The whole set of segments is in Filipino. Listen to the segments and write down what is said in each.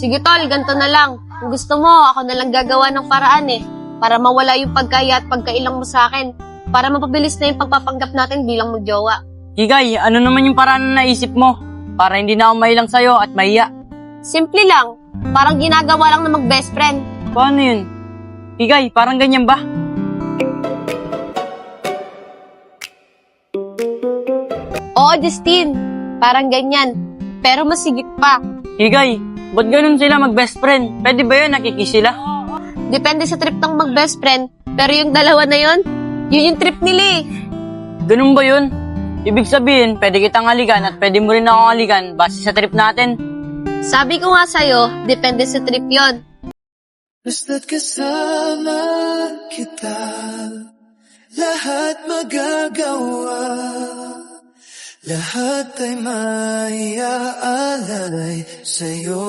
Sige tol, ganito na lang. Kung gusto mo, ako na lang gagawa ng paraan para mawala yung pagkaya at pagkailang mo sa akin. Para mapabilis na yung pagpapanggap natin bilang magjowa. Kikay, ano naman yung paraan na naisip mo? Para hindi na ako mailang sa'yo at mahiya. Simple lang. Parang ginagawa lang na mag-best friend. Paano yun? Kikay, parang ganyan ba? Oo, Justine. Parang ganyan. Pero mas higit pa. Kikay, ba't ganun sila mag-best friend? Pwede ba yun nakikis sila? Depende sa trip ng mag-best friend. Pero yung dalawa na yun yung trip nila Ganun ba yun? Ibig sabihin, pwede kitang halikan at pwede mo rin akong halikan base sa trip natin. Sabi ko nga sa'yo, depende sa trip yon. Basta't kasama kita, lahat magagawa. Lahat ay maiaalay sa'yo.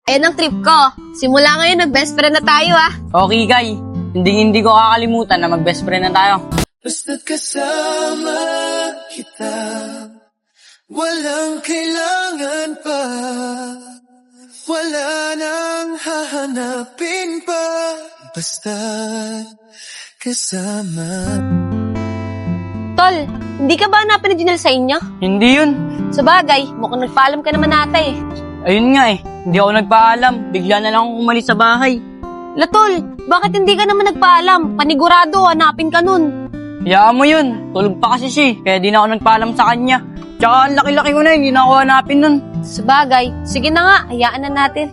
Ayan ang trip ko. Simula ngayon, nag-best friend na tayo Okay, Kay. Hindi ko kakalimutan na mag-best friend na tayo. Basta't kasama kita, walang kailangan pa. Wala nang hahanapin pa. Basta't kasama. Tol, hindi ka ba hanapin ni Janelle sa inyo? Hindi yun. Sa bagay, mukhang nagpaalam ka naman ata Ayun nga hindi ako nagpaalam. Bigla na lang akong umalis sa bahay. Latol, bakit hindi ka naman nagpaalam? Panigurado, hanapin ka nun. Hayaan mo yun. Tulog pa kasi siya kaya di na ako nagpaalam sa kanya. Tsaka ang laki-laki ko na hindi na ako hanapin nun. Sa bagay, sige na nga, hayaan na natin.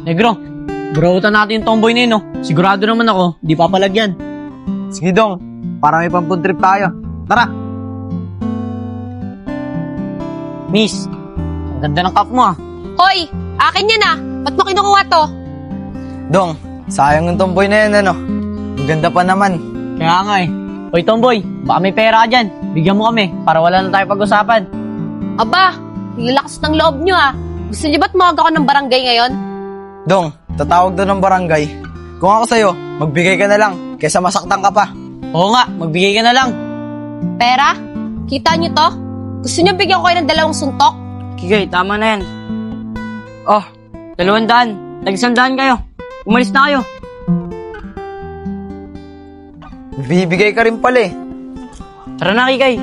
Negro, burawutan natin yung tomboy na yun, no? Sigurado naman ako, di papalagyan. Sige dong, para may pampun trip tayo. Tara! Miss, ang ganda ng cup mo Hoy, akin yan Ba't mo kinukuha to? Dong, sayang yung tomboy na yan, ano? Ang ganda pa naman. Kaya nga Hoy tomboy, baka may pera ka dyan. Bigyan mo kami para wala na tayo pag-usapan. Aba, lalakas ng loob nyo Gusto niyo ba't mawag ako ng barangay ngayon? Dong, tatawag doon ng barangay. Kung ako sa'yo, magbigay ka na lang kaysa masaktan ka pa. Oo nga, magbigay ka na lang. Pera? Kita niyo to? Gusto niyo bigyan ko kayo ng 2 suntok? Kigay, tama na yan. Oh, 200. Tag-100 kayo. Umalis na kayo. Bibigay ka rin pala Tara na, Kikay.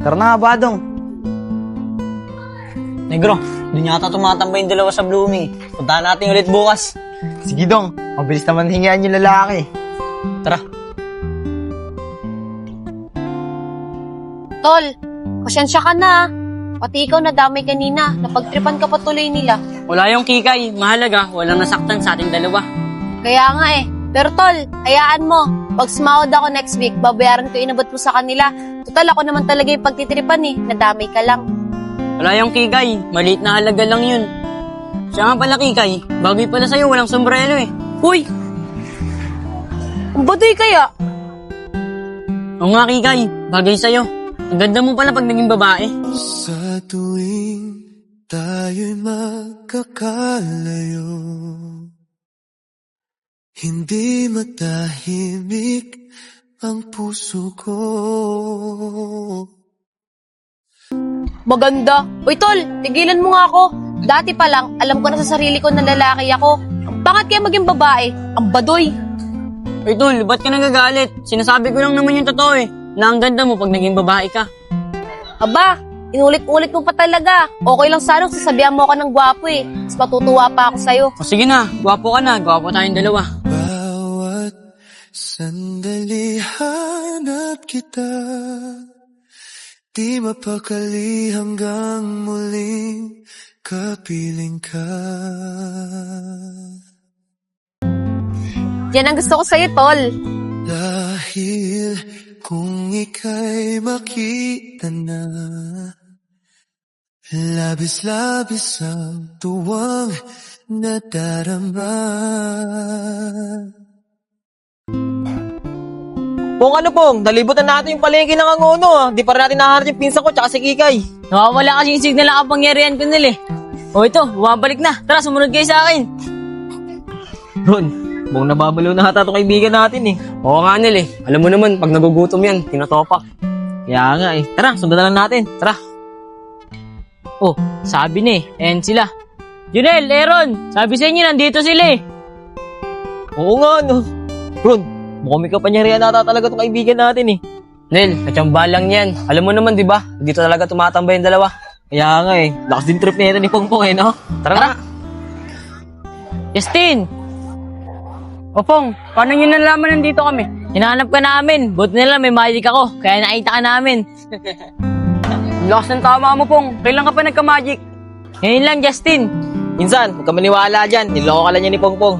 Tara na nga ba, Dong? Negro, doon yata tumatambay yung dalawa sa Blooming. Puntahan natin ulit bukas. Sige Dong, mabilis naman hingian yung lalaki. Tara. Tol, pasensya ka na Pati ikaw nadamay kanina. Napagtripan ka patuloy nila. Wala yung Kikay. Mahalaga, walang nasaktan sa ating dalawa. Kaya nga Pero tol, hayaan mo. Pag sumahod ako next week, babayaran ko inabot mo sa kanila. Total, ako naman talaga yung pagtitripan Nadamay ka lang. Wala yung Kikay. Maliit na halaga lang yun. Siya nga pala Kikay. Bagay pala sa'yo, walang sombrero Uy! Ang baduy kaya? Oo nga Kikay, bagay sa'yo. Ang ganda mo pala pag naging babae. Sa tuwing tayo'y magkakalayo, hindi matahimik ang puso ko. Maganda. Uy tol, tigilan mo nga ako. Dati pa lang, alam ko na sa sarili ko na lalaki ako. Ang pangat kaya maging babae, ang baduy. Uy Tol, ba't ka nagagalit? Sinasabi ko lang naman yung totoo na ang ganda mo pag naging babae ka. Aba, inulit-ulit mo pa talaga. Okay lang sana kung sasabihan mo ako ng gwapo Mas matutuwa pa ako sa'yo. O sige na, gwapo ka na. Gwapo tayong dalawa. Bawat sandali hanap kita, di mapakali hanggang muling kapiling ka. Yan ang gusto ko sa'yo, tol. Dahil kung ika'y makita na, labis-labis ang tuwang nadarama. Kung ano pong, nalibutan natin yung palengke ng Angono Di pa rin natin nahanap yung pinsan ko tsaka si Kikay. Nawawala kasi yung signal ng kapangyarihan ko nila O ito, bumabalik na. Tara, sumunod kayo sa akin. Ron, buong nababalo na hata itong kaibigan natin Oo nga Nel Alam mo naman, pag nagugutom yan, tinotopak. Kaya nga eh. Tara, sundan na lang natin. Tara. Oh, sabi ni, ayan sila. Junel, Aaron, sabi sa inyo, nandito sila eh. Oo nga, no. Ron, mukhang may kapangyarihan nata talaga itong kaibigan natin eh. Nel, katsamba lang yan. Alam mo naman, di ba? Dito talaga tumatambay yung dalawa. Kaya nga eh. Lakas din trip nito ni Pongpong eh, no? Tara na. Justin! Opong, paano nyo nalaman nandito kami? Hinahanap ka namin. Buti nila may magic ako, kaya nakita ka namin. Lakas ng tama mo, Pong. Kailan ka pa nagka-magic? Ngayon lang, Justin. Minsan, huwag ka maniwala dyan. Niloko ka lang niya ni Pongpong.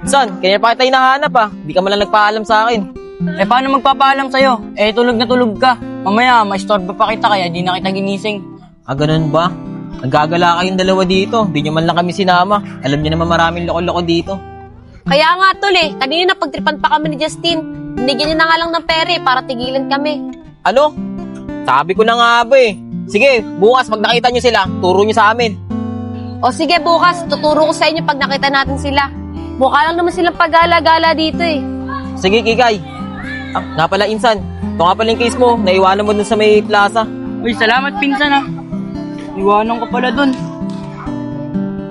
Minsan, kaya pa kita hinahanap ah. Di ka man lang nagpaalam sa akin. Eh, paano magpapaalam sa'yo? Eh, tulog na tulog ka. Mamaya, ma-storbo pa kita kaya di na kita ginising. Ah, ganun ba? Naggagala kayong dalawa dito. Di nyo man lang kami sinama. Alam niyo naman maraming loko-loko dito. Kaya nga tol eh, kanina napagtripan pa kami ni Justin. Binigyan niya na nga lang ng pere para tigilan kami. Ano? Sabi ko na nga ba eh. Sige, bukas pag nakita nyo sila, turo nyo sa amin. O sige bukas, tuturo ko sa inyo pag nakita natin sila. Mukha lang naman silang pag-gala-gala dito eh. Sige, Kikay. Ah, nga pala, Insan. Ito nga pala yung case mo. Naiwanan mo dun sa may plaza. Uy, salamat pinsan ah. Iwanan ko pala dun.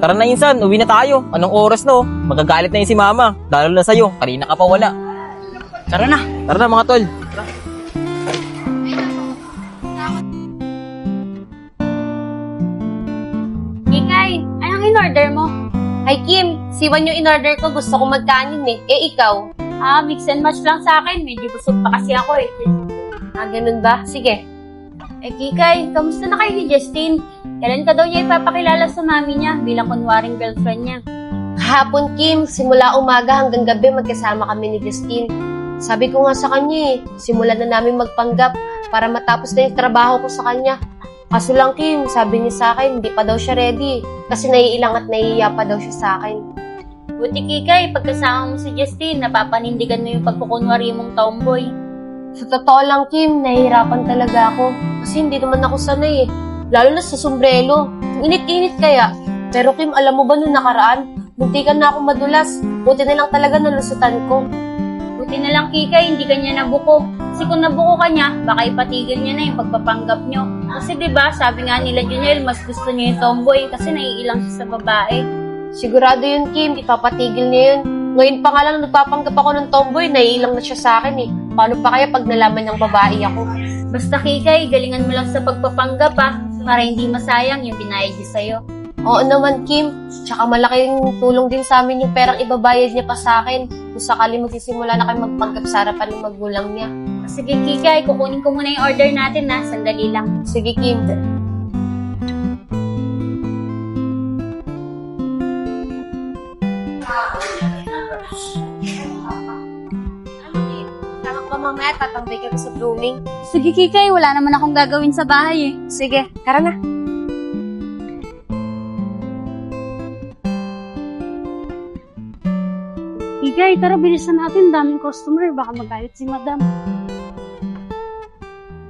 Tara na, Insan. Uwi na tayo. Anong oras no? Magagalit na yun si Mama. Lalo na sa'yo. Kanina ka pa wala. Tara na. Tara na, mga tol. Kikay, anong in-order mo? Ay Kim, siwan yung in-order ko. Gusto ko magkanin eh. Eh ikaw? Mix and match lang sa akin. Medyo busog pa kasi ako eh. Ah, ganun ba? Sige. Eh, Kikay, kamusta na kayo ni Justin? Kailan ka daw niya ipapakilala sa mami niya bilang kunwaring girlfriend niya? Kahapon, Kim, simula umaga hanggang gabi magkasama kami ni Justin. Sabi ko nga sa kanya eh, simulan na namin magpanggap para matapos na yung trabaho ko sa kanya. Kaso lang, Kim, sabi niya sa akin, hindi pa daw siya ready kasi naiilang at naiiya pa daw siya sa akin. Buti, Kikay, pagkasama mo si Justin, napapanindigan mo yung pagkukunwari mong tomboy. Sa totoo lang, Kim, nahihirapan talaga ako kasi hindi naman ako sanay eh. Lalo na sa sombrero. Init-init kaya. Pero Kim, alam mo ba nung nakaraan, muntikan na ako madulas. Buti na lang talaga nalusutan ko. Buti na lang, Kikay, hindi ka niya nabuko. Kasi kung nabuko ka niya, baka ipatigil niya na yung pagpapanggap niyo. Kasi diba, sabi nga nila Junel, mas gusto niya yung tomboy kasi naiilang siya sa babae. Sigurado yun, Kim. Ipapatigil niya yun. Ngayon pa nga lang nagpapanggap ako ng tomboy, naiilang na siya sa akin eh. Paano pa kaya pag nalaman niyang babae ako? Basta, Kikay, galingan mo lang sa pagpapanggap para hindi masayang yung binayad niya sa'yo. Oo naman, Kim. Tsaka malaking tulong din sa amin yung perang ibabayad niya pa sa akin kung sakali magsisimula na kayo magpanggap sa harapan ng magulang niya. Sige, Kikay, kukunin ko muna yung order natin na. Sandali lang. Sige, Kim. Sama ko mamaya, tatambay kami sa blooming. Sige, Kikay, wala naman akong gagawin sa bahay eh. Sige, tara na. Kikay, tara, bilisan natin. Daming customer. Baka magalit si madam.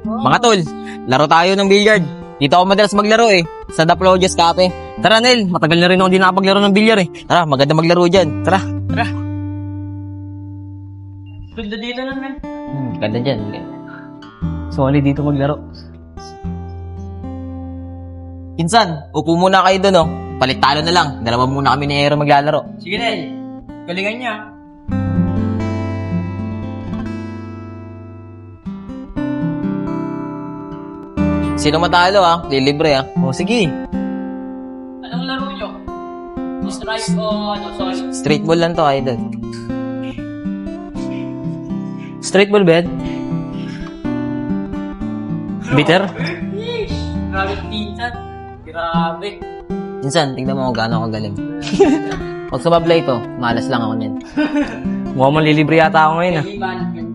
Mga tol, laro tayo ng billiard. Dito ako madalas maglaro eh. Sa The Flowjes Cafe. Tara, Nel. Matagal na rin ako hindi nakapaglaro ng bilyar eh. Tara, maganda maglaro dyan. Tara. Ganda dito naman. Ganda dyan. Solid dito maglaro. Insan, upo muna kayo doon, oh. Palit talo na lang. Dalawa muna kami ni Aaron maglalaro. Sige, Nel. Galingan niya. Sino matalo, ah? Lilibre, ah. O, sige. Anong laro niyo? Strike o ano, sorry? Straight ball lang to, idol. Straight ball, bed? Bitter? Grabe pinsan. Grabe. Insan, tingnan mo kung gaano ako galing. Pag sumablay ito, malas lang ako niyan. Mukhang manlilibre yata ako ngayon, ah. Kailan yan?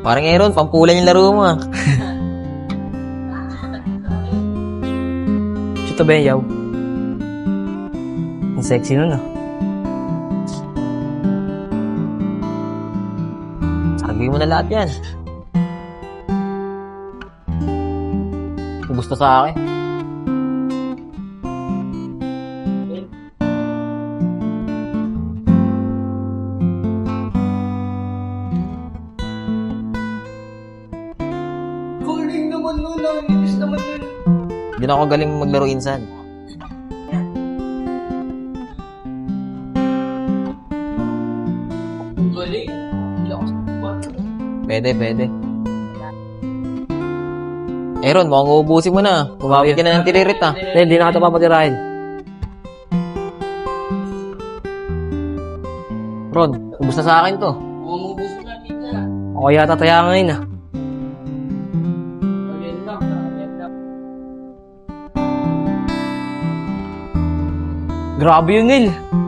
Parang Aaron, pampulan yung laro mo, ah. Ito ba yaw? Ang sexy nun, ah. Sabi mo na lahat yan. Kung gusto sa akin. Hindi na ako galing maglaro insan. Pwede. Ron, mukhang uubusin mo na. Kumawin ka na ng tiririt ah. Hindi na kita papatirahin. Ron, ubus na sa akin to. Ako yata taya ngayon ah. Grabe yun, Nil.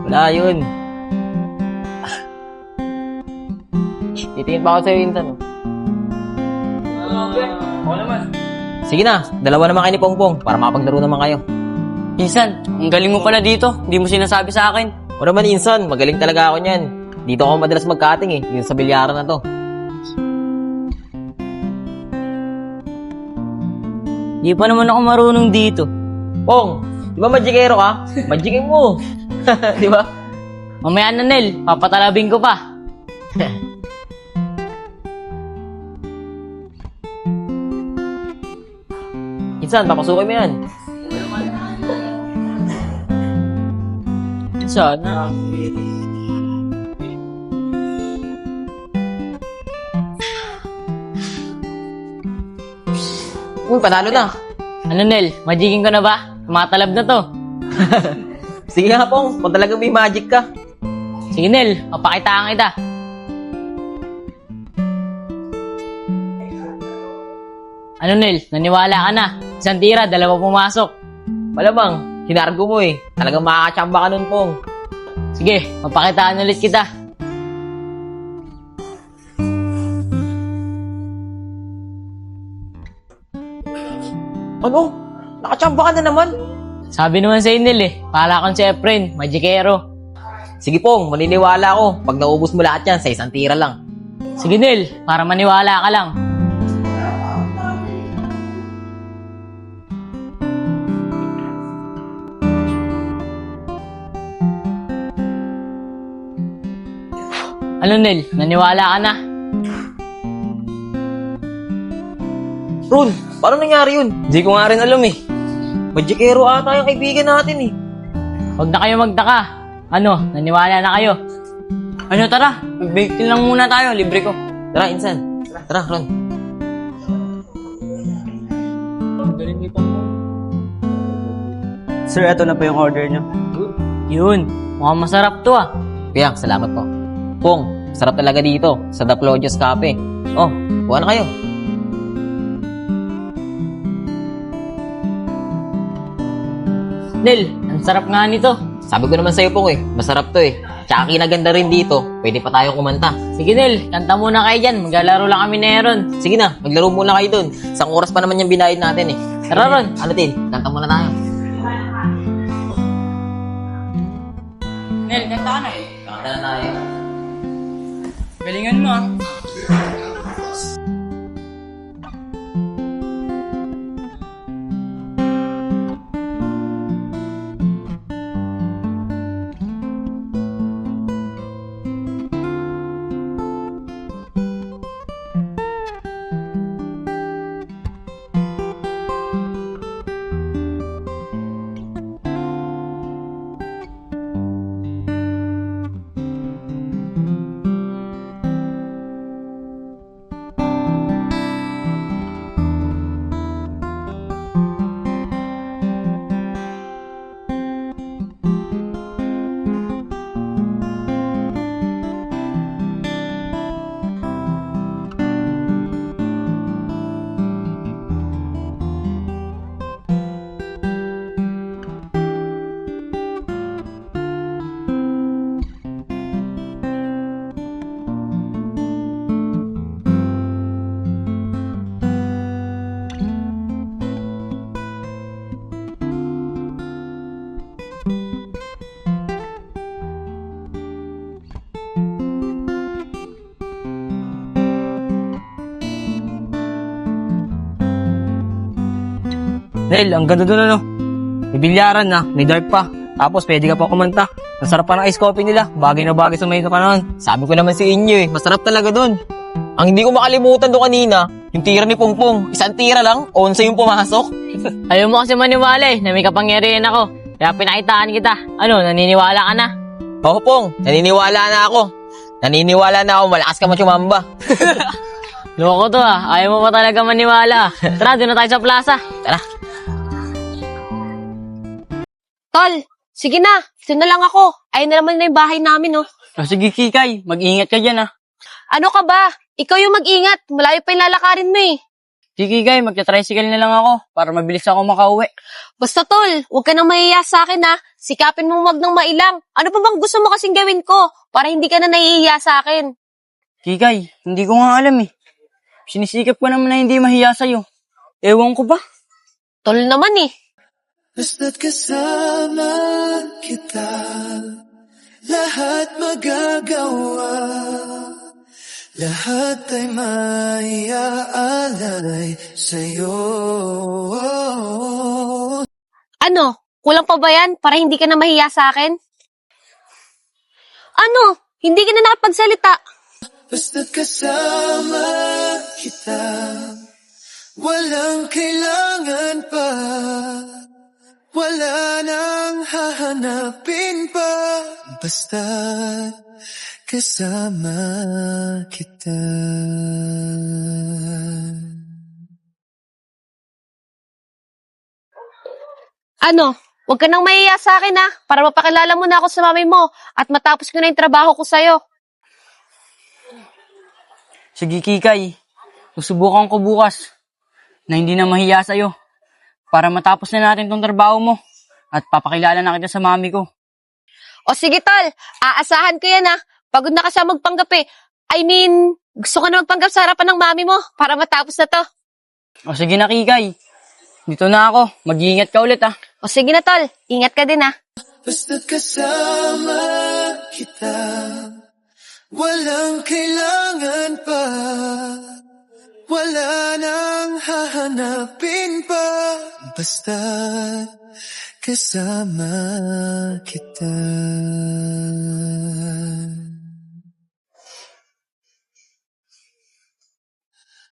Wala yun. Titingin pa ako sa'yo, Intan. Sige na, dalawa naman kayo ni Pongpong para makapaglaro naman kayo. Insan, ang galing mo pala dito. Hindi mo sinasabi sa akin. O naman, Insan, magaling talaga ako niyan. Dito ako madalas magkating eh, dito sa bilyaran na to. Di pa naman ako marunong dito. Pong, di ba magikero ka? Magikin mo. Di ba? Mamaya na, Nel. Papatalabing ko pa. Insan, papasukin mo yan. Sana. Panalo na. Ano, Nel? Magiging ko na ba? Tumatalab na to. Sige nga, Pong, kung talagang may magic ka. Sige, Nel. Papakitaan kita. Ano, Nel? Naniwala ka na. Isang tira, dalawa pumasok. Malamang, hinargo mo eh. Talagang makakatsamba ka nun, Pong. Sige, papakitaan ulit kita. Ano? Nakatsamba ka na naman? Sabi naman sa Nel eh. Pala kong si Efren, magikero. Sige, Pong, maniniwala ako. Pag naubos mo lahat yan, sa isang tira lang. Sige, Nel. Para maniwala ka lang. Ano, Nel? Naniwala ka na? Ron, paano nangyari yun? Hindi ko nga rin alam eh. Magikero ata yung kaibigan natin eh. Huwag na kayo magtaka. Ano, naniwala na kayo. Ano, tara. Mag-bake lang muna tayo. Libre ko. Tara, Insan. Tara, Ron. Sir, ito na po yung order nyo. Yun. Mukhang masarap to ah. Kuya, salamat po. Pong, sarap talaga dito sa The Flojos Cafe. Oh, kuha na kayo. Nel, ang sarap nga nito. Sabi ko naman sa'yo, Pong eh. Masarap to eh. Tsaka kinaganda rin dito. Pwede pa tayo kumanta. Sige, Nel. Kanta muna kayo dyan. Maglalaro lang kami na Aaron. Sige na, maglaro muna kayo dun. Isang oras pa naman yung binayad natin eh. Tara, Ron. Ano, Tin? Kanta muna tayo. Nel, kanta ka na. Kanta na tayo. Galingan mo ah. Nel, ang ganda doon ano. May bilyaran na, may dart pa. Tapos pwede ka pa kumanta. Ang sarap pa ng ice coffee nila. Bagay na bagay sa may panahon. Sabi ko naman sa inyo eh, masarap talaga dun. Ang hindi ko makalimutan doon kanina, Yung tira ni Pongpong, isang tira lang, 11 yung pumasok. Ayaw mo kasi maniwala na may kapangyarihan ako. Kaya pinakitaan kita. Ano, naniniwala ka na? Oo, Pong, naniniwala na ako. Naniniwala na ako, malakas ka machumamba. Loko to ayaw mo pa talaga maniwala. Tara, doon na tayo sa plaza. Tara. Tol, sige na. Ito na lang ako. Ayun na naman na yung bahay namin, oh. Sige, Kikay, mag-ingat ka dyan Ano ka ba? Ikaw yung mag-ingat. Malayo pa yung lalakarin mo eh. Sige, Kikay, magta-tricycle na lang ako para mabilis ako makauwi. Basta tol, huwag ka nang mahiya sa akin ha. Sikapin mo wag nang mailang. Ano pa bang gusto mo kasing gawin ko para hindi ka na nahihiya sa akin? Kikay, hindi ko nga alam Sinisikap ko naman na hindi mahiya sa'yo. Ewan ko ba? Tol naman eh. Basta't kasama kita, lahat magagawa. Lahat ay maiaalay sa'yo. Ano? Kulang pa ba yan para hindi ka na mahiya sa akin? Ano? Hindi ka na nakapagsalita. Basta't kasama kita, walang kailangan pa. Wala nang hahanapin pa. Basta't kasama kita. Ano? Huwag ka nang mahiya sa akin ha, para mapakilala mo na ako sa mami mo at matapos ko na yung trabaho ko sa'yo. Sige, Kikay. Susubukan ko bukas na hindi na mahiya sa'yo para matapos na natin tong trabaho mo at papakilala na kita sa mami ko. O sige tol, aasahan ko yan ha. Pagod na kasi ako magpanggap eh. Gusto ko na magpanggap sa harapan ng mami mo para matapos na to. O sige na, Kikay. Dito na ako. Mag-iingat ka ulit O sige na tol, ingat ka din ha. Basta't kasama kita, walang kailangan pa. Wala nang hahanapin pa. Basta't kasama kita.